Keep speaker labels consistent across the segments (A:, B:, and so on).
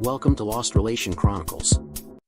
A: Welcome to Lost Relation Chronicles.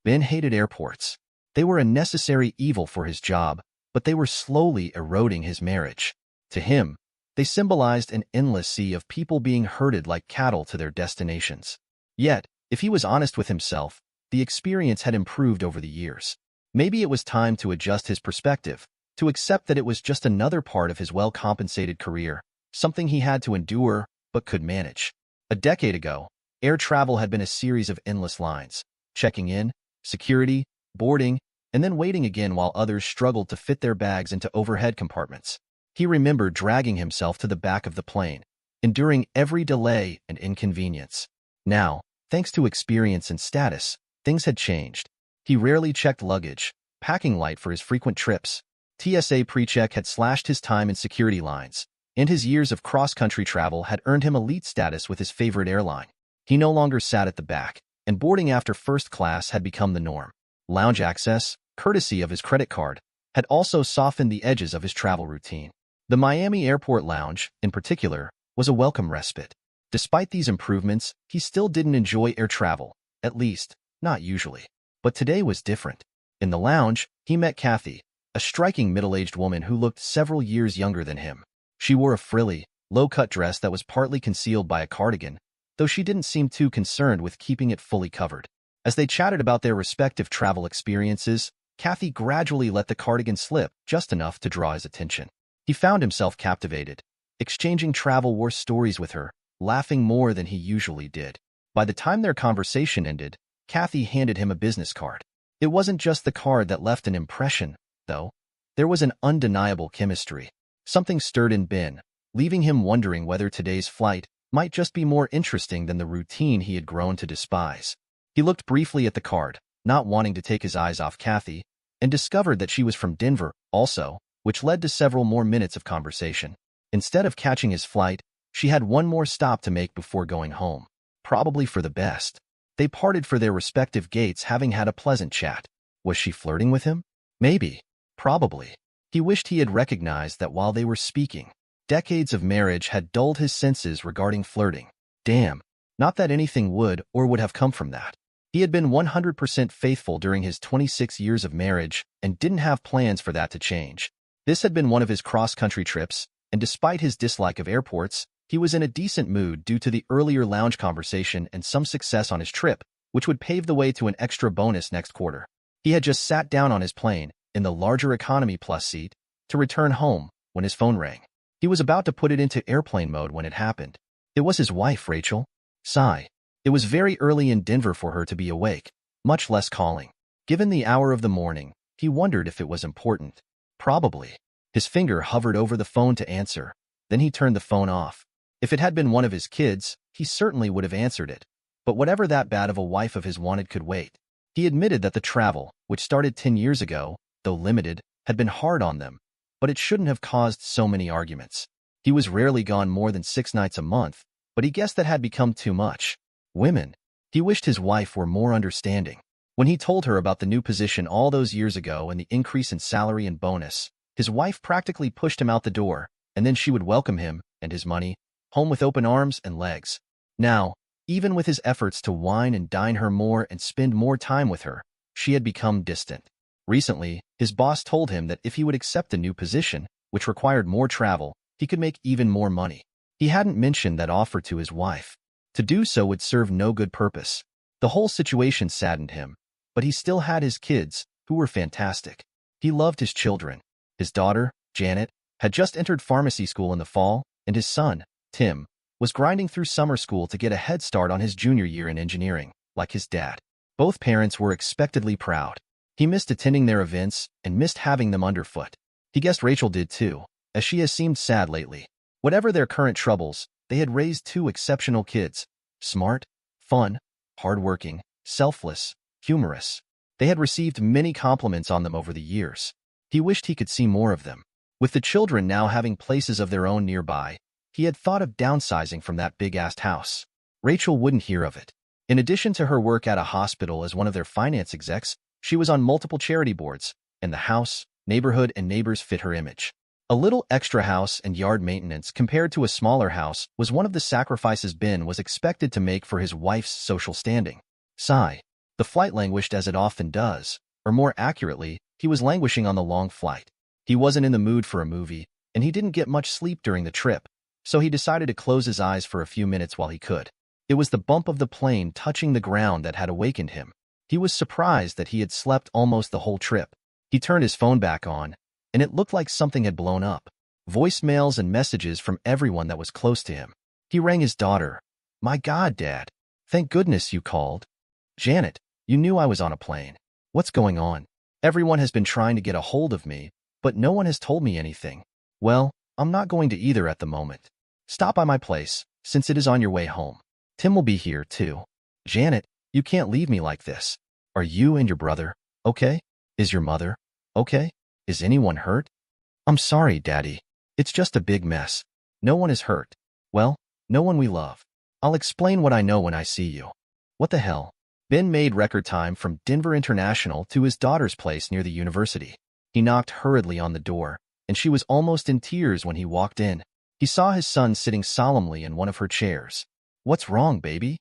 B: Ben hated airports. They were a necessary evil for his job, but they were slowly eroding his marriage. To him, they symbolized an endless sea of people being herded like cattle to their destinations. Yet, if he was honest with himself, the experience had improved over the years. Maybe it was time to adjust his perspective, to accept that it was just another part of his well-compensated career, something he had to endure but could manage. A decade ago, air travel had been a series of endless lines, checking in, security, boarding, and then waiting again while others struggled to fit their bags into overhead compartments. He remembered dragging himself to the back of the plane, enduring every delay and inconvenience. Now, thanks to experience and status, things had changed. He rarely checked luggage, packing light for his frequent trips. TSA pre-check had slashed his time in security lines, and his years of cross-country travel had earned him elite status with his favorite airline. He no longer sat at the back, and boarding after first class had become the norm. Lounge access, courtesy of his credit card, had also softened the edges of his travel routine. The Miami Airport Lounge, in particular, was a welcome respite. Despite these improvements, he still didn't enjoy air travel, at least, not usually. But today was different. In the lounge, he met Kathy, a striking middle-aged woman who looked several years younger than him. She wore a frilly, low-cut dress that was partly concealed by a cardigan, though she didn't seem too concerned with keeping it fully covered. As they chatted about their respective travel experiences, Kathy gradually let the cardigan slip just enough to draw his attention. He found himself captivated, exchanging travel war stories with her, laughing more than he usually did. By the time their conversation ended, Kathy handed him a business card. It wasn't just the card that left an impression, though. There was an undeniable chemistry. Something stirred in Ben, leaving him wondering whether today's flight might just be more interesting than the routine he had grown to despise. He looked briefly at the card, not wanting to take his eyes off Kathy, and discovered that she was from Denver, also, which led to several more minutes of conversation. Instead of catching his flight, she had one more stop to make before going home. Probably for the best. They parted for their respective gates, having had a pleasant chat. Was she flirting with him? Maybe. Probably. He wished he had recognized that while they were speaking. Decades of marriage had dulled his senses regarding flirting. Damn. Not that anything would or would have come from that. He had been 100% faithful during his 26 years of marriage and didn't have plans for that to change. This had been one of his cross-country trips, and despite his dislike of airports, he was in a decent mood due to the earlier lounge conversation and some success on his trip, which would pave the way to an extra bonus next quarter. He had just sat down on his plane, in the larger Economy Plus seat, to return home when his phone rang. He was about to put it into airplane mode when it happened. It was his wife, Rachel. Sigh. It was very early in Denver for her to be awake, much less calling. Given the hour of the morning, he wondered if it was important. Probably. His finger hovered over the phone to answer. Then he turned the phone off. If it had been one of his kids, he certainly would have answered it. But whatever that bad of a wife of his wanted could wait. He admitted that the travel, which started 10 years ago, though limited, had been hard on them, but it shouldn't have caused so many arguments. He was rarely gone more than 6 nights a month, but he guessed that had become too much. Women. He wished his wife were more understanding. When he told her about the new position all those years ago and the increase in salary and bonus, his wife practically pushed him out the door, and then she would welcome him, and his money, home with open arms and legs. Now, even with his efforts to wine and dine her more and spend more time with her, she had become distant. Recently, his boss told him that if he would accept a new position, which required more travel, he could make even more money. He hadn't mentioned that offer to his wife. To do so would serve no good purpose. The whole situation saddened him, but he still had his kids, who were fantastic. He loved his children. His daughter, Janet, had just entered pharmacy school in the fall, and his son, Tim, was grinding through summer school to get a head start on his junior year in engineering, like his dad. Both parents were expectedly proud. He missed attending their events and missed having them underfoot. He guessed Rachel did too, as she has seemed sad lately. Whatever their current troubles, they had raised 2 exceptional kids. Smart, fun, hardworking, selfless, humorous. They had received many compliments on them over the years. He wished he could see more of them. With the children now having places of their own nearby, he had thought of downsizing from that big-assed house. Rachel wouldn't hear of it. In addition to her work at a hospital as one of their finance execs, she was on multiple charity boards, and the house, neighborhood, and neighbors fit her image. A little extra house and yard maintenance compared to a smaller house was one of the sacrifices Ben was expected to make for his wife's social standing. Sigh. The flight languished as it often does, or more accurately, he was languishing on the long flight. He wasn't in the mood for a movie, and he didn't get much sleep during the trip, so he decided to close his eyes for a few minutes while he could. It was the bump of the plane touching the ground that had awakened him. He was surprised that he had slept almost the whole trip. He turned his phone back on, and it looked like something had blown up. Voicemails and messages from everyone that was close to him. He rang his daughter. "My God, Dad. Thank goodness you called. Janet, you knew I was on a plane. What's going on? Everyone has been trying to get a hold of me, but no one has told me anything. Well, I'm not going to either at the moment. Stop by my place, since it is on your way home. Tim will be here, too. Janet, you can't leave me like this. Are you and your brother okay? Is your mother okay? Is anyone hurt? I'm sorry, Daddy. It's just a big mess. No one is hurt. Well, no one we love. I'll explain what I know when I see you." What the hell? Ben made record time from Denver International to his daughter's place near the university. He knocked hurriedly on the door, and she was almost in tears when he walked in. He saw his son sitting solemnly in one of her chairs. "What's wrong, baby?"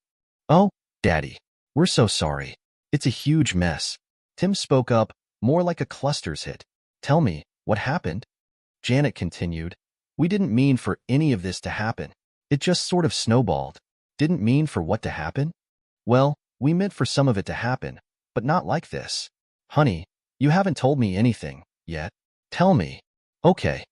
B: "Oh, Daddy, we're so sorry. It's a huge mess." Tim spoke up, more like a cluster's hit. "Tell me, what happened?" Janet continued. "We didn't mean for any of this to happen. It just sort of snowballed." "Didn't mean for what to happen?" "Well, we meant for some of it to happen, but not like this." "Honey, you haven't told me anything yet. Tell me." Okay.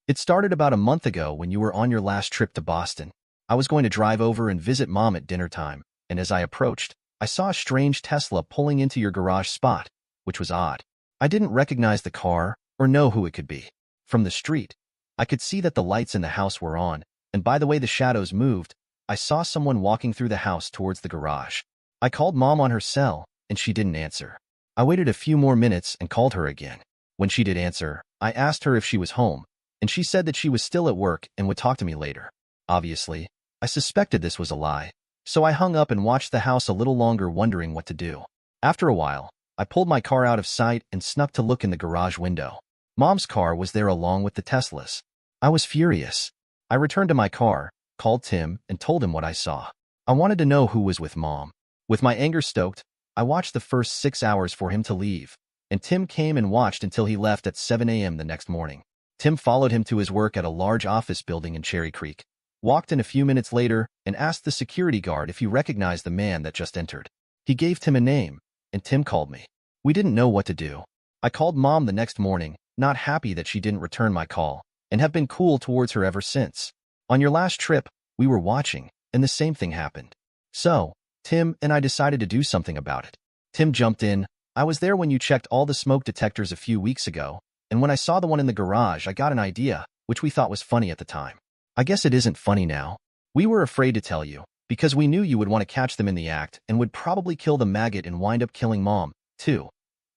B: It started about a month ago when you were on your last trip to Boston. I was going to drive over and visit Mom at dinner time, and as I approached, I saw a strange Tesla pulling into your garage spot, which was odd. I didn't recognize the car or know who it could be. From the street, I could see that the lights in the house were on, and by the way the shadows moved, I saw someone walking through the house towards the garage. I called Mom on her cell, and she didn't answer. I waited a few more minutes and called her again. When she did answer, I asked her if she was home, and she said that she was still at work and would talk to me later. Obviously, I suspected this was a lie, so I hung up and watched the house a little longer wondering what to do. After a while, I pulled my car out of sight and snuck to look in the garage window. Mom's car was there along with the Tesla's. I was furious. I returned to my car, called Tim, and told him what I saw. I wanted to know who was with Mom. With my anger stoked, I watched the first 6 hours for him to leave, and Tim came and watched until he left at 7 a.m. the next morning. Tim followed him to his work at a large office building in Cherry Creek, walked in a few minutes later, and asked the security guard if he recognized the man that just entered. He gave Tim a name, and Tim called me. We didn't know what to do. I called Mom the next morning, not happy that she didn't return my call, and have been cool towards her ever since. On your last trip, we were watching, and the same thing happened. So, Tim and I decided to do something about it. Tim jumped in. "I was there when you checked all the smoke detectors a few weeks ago, and when I saw the one in the garage, I got an idea, which we thought was funny at the time. I guess it isn't funny now. We were afraid to tell you, because we knew you would want to catch them in the act and would probably kill the maggot and wind up killing Mom, too.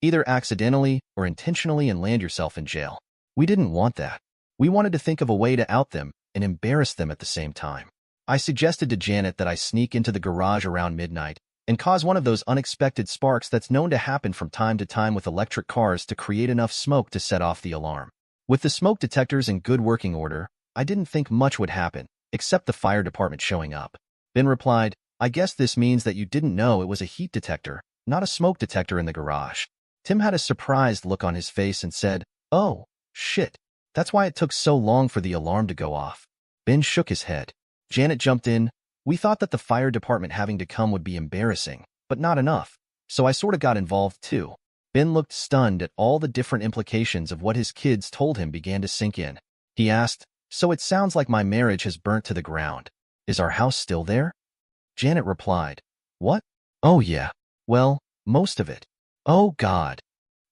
B: Either accidentally or intentionally and land yourself in jail. We didn't want that. We wanted to think of a way to out them and embarrass them at the same time. I suggested to Janet that I sneak into the garage around midnight and cause one of those unexpected sparks that's known to happen from time to time with electric cars to create enough smoke to set off the alarm. With the smoke detectors in good working order, I didn't think much would happen, except the fire department showing up." Ben replied, "I guess this means that you didn't know it was a heat detector, not a smoke detector in the garage." Tim had a surprised look on his face and said, "Oh, shit. That's why it took so long for the alarm to go off." Ben shook his head. Janet jumped in. "We thought that the fire department having to come would be embarrassing, but not enough, so I sort of got involved too." Ben looked stunned at all the different implications of what his kids told him began to sink in. He asked, "So it sounds like my marriage has burnt to the ground. Is our house still there?" Janet replied, "What? Oh yeah. Well, most of it. Oh God."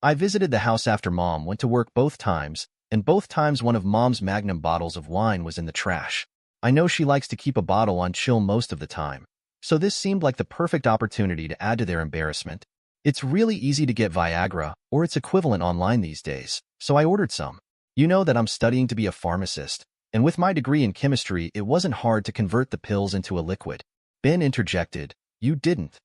B: I visited the house after Mom went to work both times, and both times one of Mom's Magnum bottles of wine was in the trash. I know she likes to keep a bottle on chill most of the time, so this seemed like the perfect opportunity to add to their embarrassment. It's really easy to get Viagra or its equivalent online these days, so I ordered some. You know that I'm studying to be a pharmacist, and with my degree in chemistry, it wasn't hard to convert the pills into a liquid. Ben interjected, "You didn't."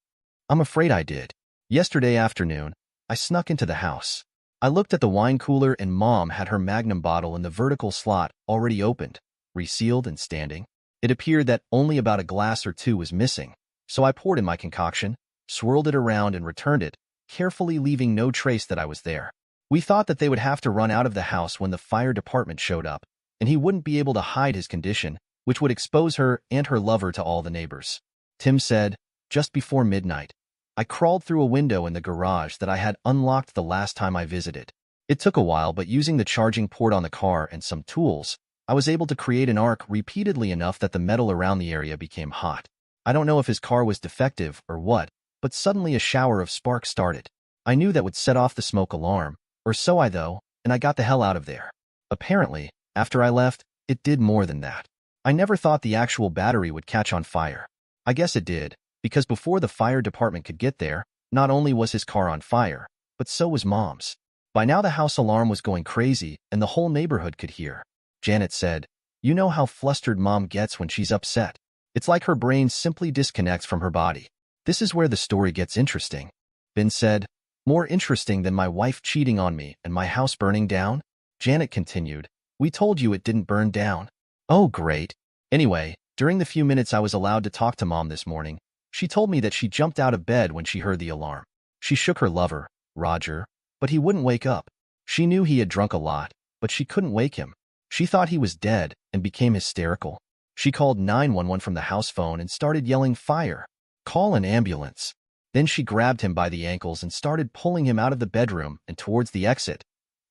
B: "I'm afraid I did. Yesterday afternoon, I snuck into the house. I looked at the wine cooler and Mom had her Magnum bottle in the vertical slot already opened, resealed and standing. It appeared that only about a glass or two was missing, so I poured in my concoction, swirled it around and returned it, carefully leaving no trace that I was there. We thought that they would have to run out of the house when the fire department showed up, and he wouldn't be able to hide his condition, which would expose her and her lover to all the neighbors. Tim said, just before midnight, I crawled through a window in the garage that I had unlocked the last time I visited. It took a while, but using the charging port on the car and some tools, I was able to create an arc repeatedly enough that the metal around the area became hot. I don't know if his car was defective or what, but suddenly a shower of sparks started. I knew that would set off the smoke alarm, or so I thought, and I got the hell out of there. Apparently, after I left, it did more than that. I never thought the actual battery would catch on fire. I guess it did, because before the fire department could get there, not only was his car on fire, but so was Mom's. By now the house alarm was going crazy and the whole neighborhood could hear. Janet said, you know how flustered Mom gets when she's upset. It's like her brain simply disconnects from her body. This is where the story gets interesting. Ben said, more interesting than my wife cheating on me and my house burning down? Janet continued, we told you it didn't burn down. Oh, great. Anyway, during the few minutes I was allowed to talk to Mom this morning, she told me that she jumped out of bed when she heard the alarm. She shook her lover, Roger, but he wouldn't wake up. She knew he had drunk a lot, but she couldn't wake him. She thought he was dead and became hysterical. She called 911 from the house phone and started yelling, fire! Call an ambulance. Then she grabbed him by the ankles and started pulling him out of the bedroom and towards the exit,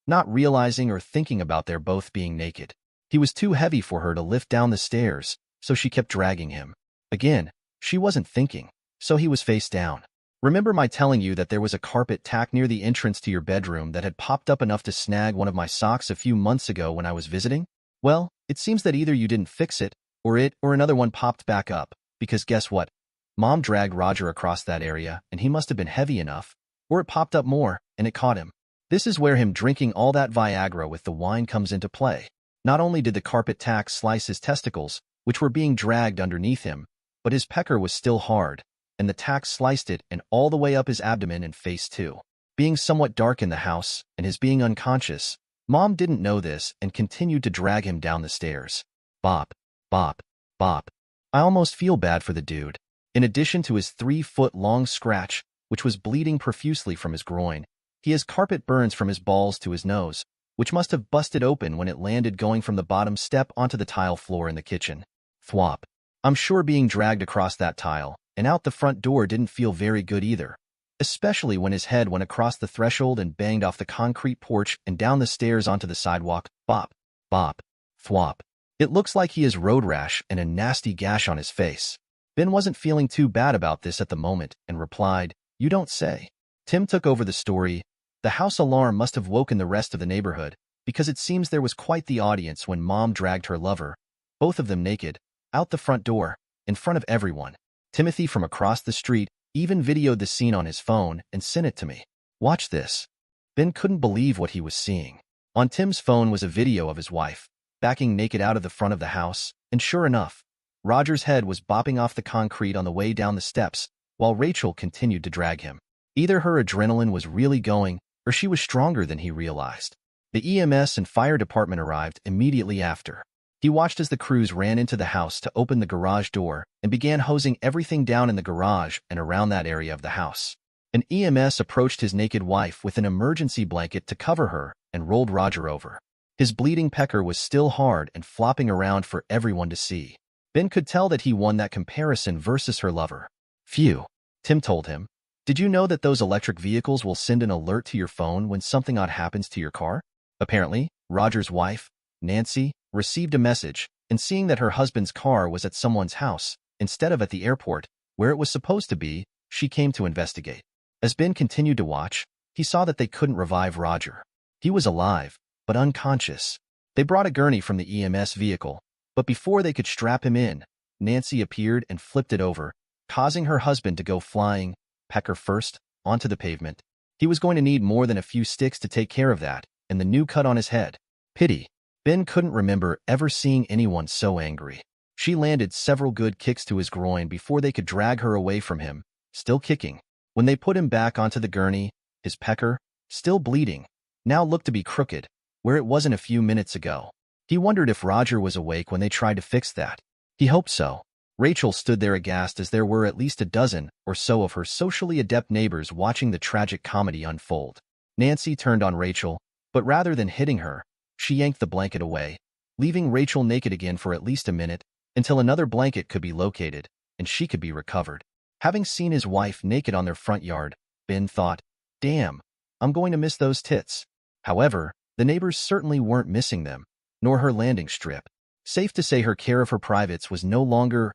B: not realizing or thinking about their both being naked. He was too heavy for her to lift down the stairs, so she kept dragging him. Again, she wasn't thinking, so he was face down. Remember my telling you that there was a carpet tack near the entrance to your bedroom that had popped up enough to snag one of my socks a few months ago when I was visiting? Well, it seems that either you didn't fix it or another one popped back up, because guess what? Mom dragged Roger across that area and he must have been heavy enough, or it popped up more and it caught him. This is where him drinking all that Viagra with the wine comes into play. Not only did the carpet tack slice his testicles, which were being dragged underneath him, but his pecker was still hard, and the tack sliced it and all the way up his abdomen and face too. Being somewhat dark in the house and his being unconscious, Mom didn't know this and continued to drag him down the stairs. Bop, bop, bop. I almost feel bad for the dude. In addition to his 3-foot-long scratch, which was bleeding profusely from his groin, he has carpet burns from his balls to his nose, which must have busted open when it landed going from the bottom step onto the tile floor in the kitchen. Thwop. I'm sure being dragged across that tile and out the front door didn't feel very good either, especially when his head went across the threshold and banged off the concrete porch and down the stairs onto the sidewalk. Bop, bop, thwop. It looks like he has road rash and a nasty gash on his face. Ben wasn't feeling too bad about this at the moment and replied, you don't say. Tim took over the story. The house alarm must have woken the rest of the neighborhood, because it seems there was quite the audience when Mom dragged her lover, both of them naked, out the front door, in front of everyone. Timothy from across the street even videoed the scene on his phone and sent it to me. Watch this. Ben couldn't believe what he was seeing. On Tim's phone was a video of his wife, backing naked out of the front of the house, and sure enough, Roger's head was bopping off the concrete on the way down the steps, while Rachel continued to drag him. Either her adrenaline was really going, or she was stronger than he realized. The EMS and fire department arrived immediately after. He watched as the crews ran into the house to open the garage door and began hosing everything down in the garage and around that area of the house. An EMS approached his naked wife with an emergency blanket to cover her and rolled Roger over. His bleeding pecker was still hard and flopping around for everyone to see. Ben could tell that he won that comparison versus her lover. Phew, Tim told him. Did you know that those electric vehicles will send an alert to your phone when something odd happens to your car? Apparently, Roger's wife, Nancy, received a message, and seeing that her husband's car was at someone's house, instead of at the airport, where it was supposed to be, she came to investigate. As Ben continued to watch, he saw that they couldn't revive Roger. He was alive, but unconscious. They brought a gurney from the EMS vehicle, but before they could strap him in, Nancy appeared and flipped it over, causing her husband to go flying, pecker first, onto the pavement. He was going to need more than a few sticks to take care of that, and the new cut on his head. Pity. Ben couldn't remember ever seeing anyone so angry. She landed several good kicks to his groin before they could drag her away from him, still kicking. When they put him back onto the gurney, his pecker, still bleeding, now looked to be crooked, where it wasn't a few minutes ago. He wondered if Roger was awake when they tried to fix that. He hoped so. Rachel stood there aghast as there were at least a dozen or so of her socially adept neighbors watching the tragic comedy unfold. Nancy turned on Rachel, but rather than hitting her, she yanked the blanket away, leaving Rachel naked again for at least a minute until another blanket could be located and she could be recovered. Having seen his wife naked on their front yard, Ben thought, "Damn, I'm going to miss those tits." However, the neighbors certainly weren't missing them, nor her landing strip. Safe to say her care of her privates was no longer,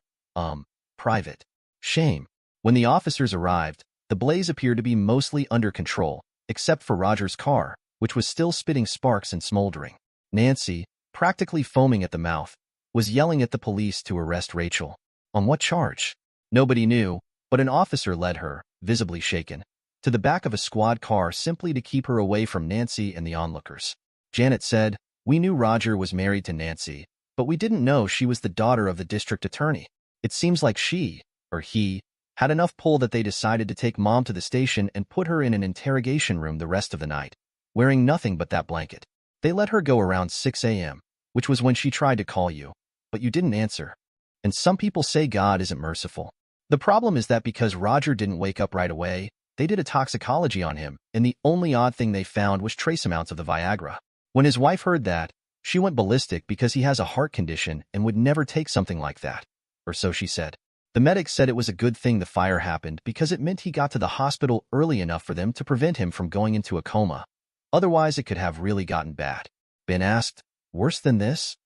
B: private. Shame. When the officers arrived, the blaze appeared to be mostly under control, except for Roger's car, which was still spitting sparks and smoldering. Nancy, practically foaming at the mouth, was yelling at the police to arrest Rachel. On what charge? Nobody knew, but an officer led her, visibly shaken, to the back of a squad car simply to keep her away from Nancy and the onlookers. Janet said, "We knew Roger was married to Nancy, but we didn't know she was the daughter of the district attorney. It seems like she, or he, had enough pull that they decided to take Mom to the station and put her in an interrogation room the rest of the night, wearing nothing but that blanket. They let her go around 6 a.m., which was when she tried to call you, but you didn't answer. And some people say God isn't merciful. The problem is that because Roger didn't wake up right away, they did a toxicology on him, and the only odd thing they found was trace amounts of the Viagra. When his wife heard that, she went ballistic because he has a heart condition and would never take something like that. Or so she said. The medics said it was a good thing the fire happened because it meant he got to the hospital early enough for them to prevent him from going into a coma. Otherwise, it could have really gotten bad." Ben asked, "Worse than this?"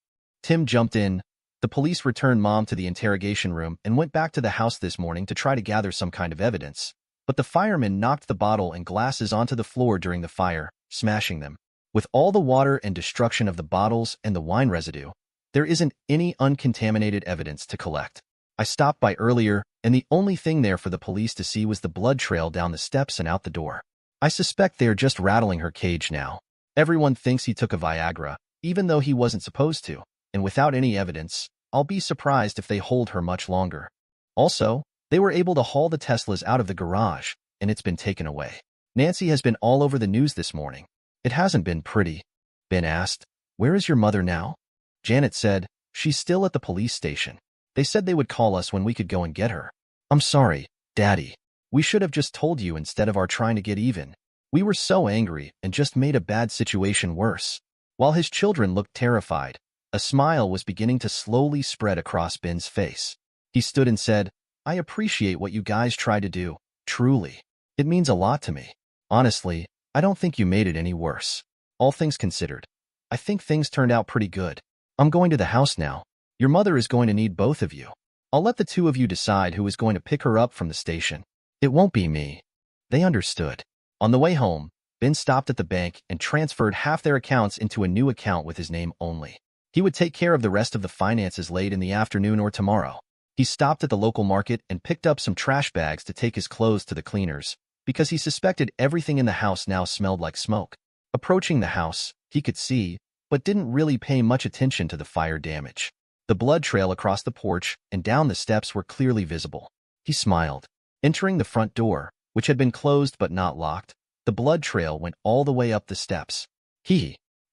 B: Tim jumped in. The police returned Mom to the interrogation room and went back to the house this morning to try to gather some kind of evidence. But the firemen knocked the bottle and glasses onto the floor during the fire, smashing them. With all the water and destruction of the bottles and the wine residue, there isn't any uncontaminated evidence to collect. I stopped by earlier, and the only thing there for the police to see was the blood trail down the steps and out the door. I suspect they're just rattling her cage now. Everyone thinks he took a Viagra, even though he wasn't supposed to, and without any evidence, I'll be surprised if they hold her much longer. Also, they were able to haul the Teslas out of the garage, and it's been taken away. Nancy has been all over the news this morning. It hasn't been pretty. Ben asked, "Where is your mother now?" Janet said, "She's still at the police station. They said they would call us when we could go and get her." "I'm sorry, Daddy. We should have just told you instead of our trying to get even. We were so angry and just made a bad situation worse." While his children looked terrified, a smile was beginning to slowly spread across Ben's face. He stood and said, "I appreciate what you guys tried to do, truly. It means a lot to me. Honestly, I don't think you made it any worse. All things considered, I think things turned out pretty good. I'm going to the house now. Your mother is going to need both of you. I'll let the two of you decide who is going to pick her up from the station. It won't be me." They understood. On the way home, Ben stopped at the bank and transferred half their accounts into a new account with his name only. He would take care of the rest of the finances late in the afternoon or tomorrow. He stopped at the local market and picked up some trash bags to take his clothes to the cleaners, because he suspected everything in the house now smelled like smoke. Approaching the house, he could see, but didn't really pay much attention to the fire damage. The blood trail across the porch and down the steps were clearly visible. He smiled. Entering the front door, which had been closed but not locked, the blood trail went all the way up the steps.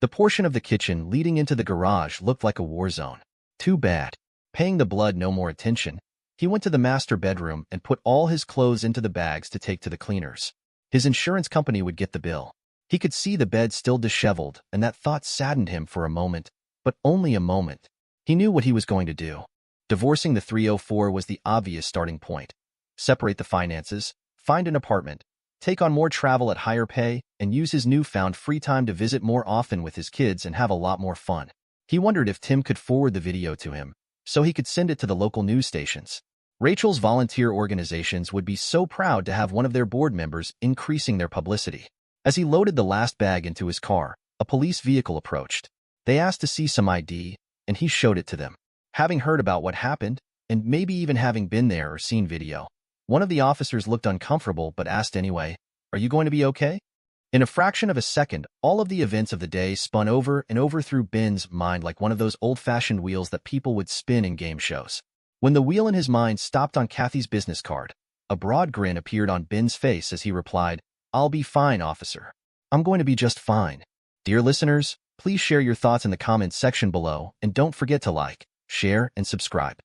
B: The portion of the kitchen leading into the garage looked like a war zone. Too bad. Paying the blood no more attention, he went to the master bedroom and put all his clothes into the bags to take to the cleaners. His insurance company would get the bill. He could see the bed still disheveled, and that thought saddened him for a moment, but only a moment. He knew what he was going to do. Divorcing the 304 was the obvious starting point. Separate the finances, find an apartment, take on more travel at higher pay, and use his newfound free time to visit more often with his kids and have a lot more fun. He wondered if Tim could forward the video to him, so he could send it to the local news stations. Rachel's volunteer organizations would be so proud to have one of their board members increasing their publicity. As he loaded the last bag into his car, a police vehicle approached. They asked to see some ID, and he showed it to them. Having heard about what happened, and maybe even having been there or seen video, one of the officers looked uncomfortable but asked anyway, "Are you going to be okay?" In a fraction of a second, all of the events of the day spun over and over through Ben's mind like one of those old-fashioned wheels that people would spin in game shows. When the wheel in his mind stopped on Kathy's business card, a broad grin appeared on Ben's face as he replied, "I'll be fine, officer. I'm going to be just fine. Dear listeners, please share your thoughts in the comments section below and don't forget to like, share, and subscribe.